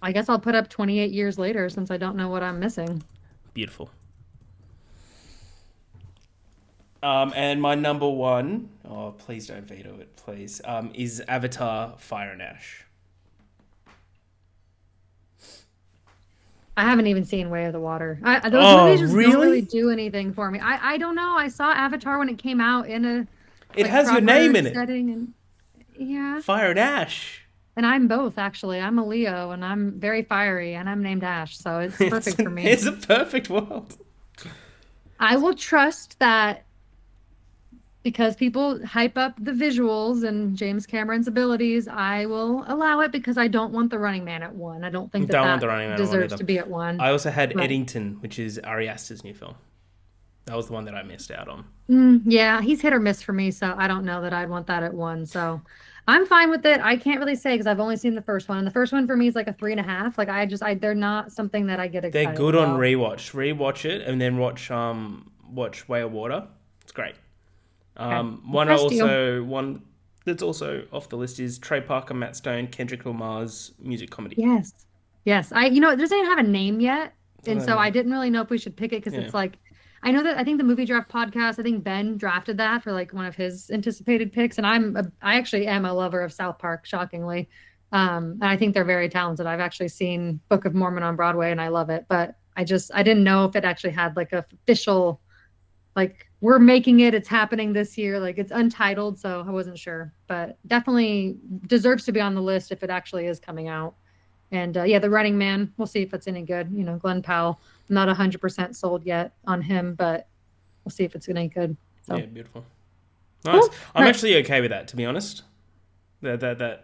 I guess I'll put up 28 Years Later since I don't know what I'm missing. Beautiful. And my number 1, oh please don't veto it, please, is Avatar: Fire and Ash. I haven't even seen Way of the Water. Those Oh, movies just don't really? really do anything for me. I don't know. I saw Avatar when it came out in a It has your name in it. setting, and yeah. Fire and Ash. And I'm both actually. I'm a Leo, and I'm very fiery, and I'm named Ash, so it's perfect for me. It's a perfect world. I will trust that because people hype up the visuals and James Cameron's abilities. I will allow it because I don't want The Running Man at 1. I don't think Don't want that The Running Man at 1 deserves either. to be at 1. I also had Right. Eddington, which is Ari Aster's new film. That was the one that I missed out on. Yeah, he's hit or miss for me, so I don't know that I'd want that at 1. So I'm fine with it. I can't really say because I've only seen the first one, and the first one for me is like a 3.5. Like they're not something that I get excited. They're good on about. rewatch. Rewatch it and then watch Way of Water. It's great. One that's also off the list is Trey Parker, Matt Stone, Kendrick Lamar's music comedy. Yes, Yes, it doesn't even have a name yet, and so I Um, didn't really know if we should pick it because yeah. it's like, I think the movie draft podcast, I think Ben drafted that for like one of his anticipated picks, and I actually am a lover of South Park, shockingly, and I think they're very talented. I've actually seen Book of Mormon on Broadway, and I love it, but I didn't know if it actually had like a official, like, we're making it, it's happening this year, like it's untitled, so I wasn't sure, but definitely deserves to be on the list if it actually is coming out. And yeah, The Running Man, we'll see if it's any good. Glenn Powell, I'm not 100% sold yet on him, but we'll see if it's any good. So Yeah, beautiful. Nice. cool. I'm Right. actually okay with that, to be honest. The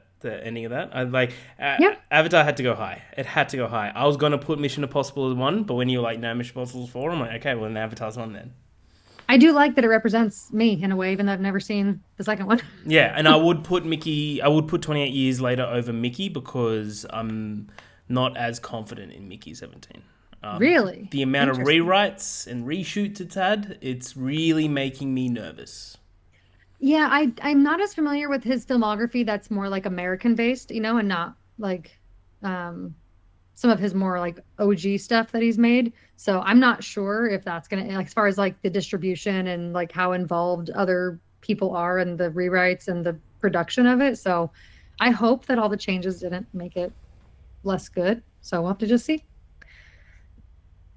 ending of that. I like Yeah, Avatar had to go high. It had to go high. I was gonna put Mission Impossible as 1, but when you were like, no, Mission Impossible is 4, I'm like, okay, well then Avatar's 1 then. I do like that it represents me in a way, even though I've never seen the second one. Yeah, and I would put 28 Years Later over Mickey because I'm not as confident in Mickey 17. Really? The amount of Interesting. rewrites and reshoots it's had, it's really making me nervous. Yeah, I'm not as familiar with his filmography that's more like American based, and not like um some of his more like OG stuff that he's made. So I'm not sure if that's gonna, like, as far as like the distribution and like how involved other people are in the rewrites and the production of it. So I hope that all the changes didn't make it less good. So we'll have to just see.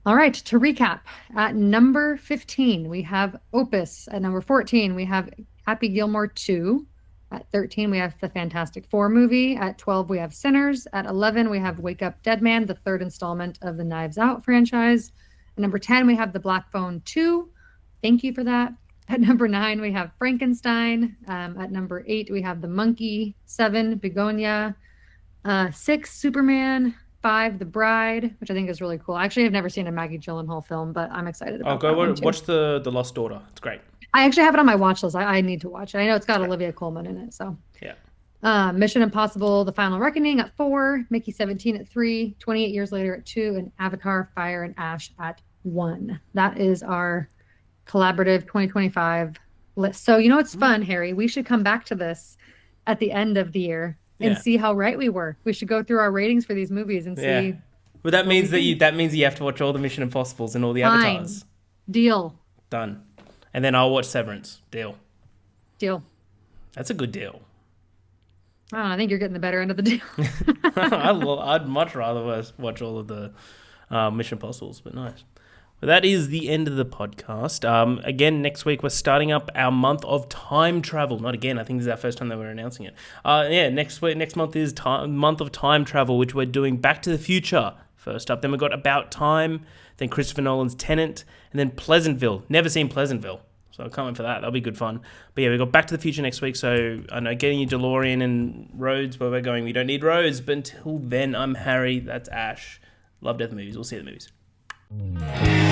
All right, to recap, at number 15, we have Opus. At number 14, we have Happy Gilmore 2. At 13, we have the Fantastic Four movie. At 12, we have Sinners. At 11, we have Wake Up Dead Man, the third installment of the Knives Out franchise. At number 10, we have The Black Phone 2. Thank you for that. At number 9, we have Frankenstein. At number 8, we have The Monkey. 7, Begonia. 6, Superman. 5, The Bride, which I think is really cool. Actually, I've never seen a Maggie Gyllenhaal film, but I'm excited Oh, about that one too. watch the Lost Daughter. It's great. I actually have it on my watch list. I need to watch it. I know it's got Okay. Olivia Colman in it. So, Yeah. Mission Impossible: The Final Reckoning at 4, Mickey 17 at 3, 28 Years Later at 2, and Avatar: Fire and Ash at 1. That is our collaborative 2025 list. So, it's fun, Harry. We should come back to this at the end of the year and Yeah. see how right we were. We should go through our ratings for these movies and Yeah. see. But that we means think. that means you have to watch all the Mission Impossibles and all the Fine. Avatars. Deal. Done. And then I'll watch Severance. Deal. Deal. That's a good deal. I don't know, I think you're getting the better end of the deal. I'd much rather watch all of the Mission Impossibles, but nice. But that is the end of the podcast. Again, next week we're starting up our month of time travel. Not again, I think this is our first time that we're announcing it. Next month is month of time travel, which we're doing Back to the Future first up. Then we've got About Time, then Christopher Nolan's Tenet, and then Pleasantville. Never seen Pleasantville, so I can't wait for that. That'll be good fun. But yeah, we've got Back to the Future next week, so I know getting your DeLorean and roads where we're going, we don't need roads. But until then, I'm Harry, that's Ash. Love death movies. We'll see you at the movies.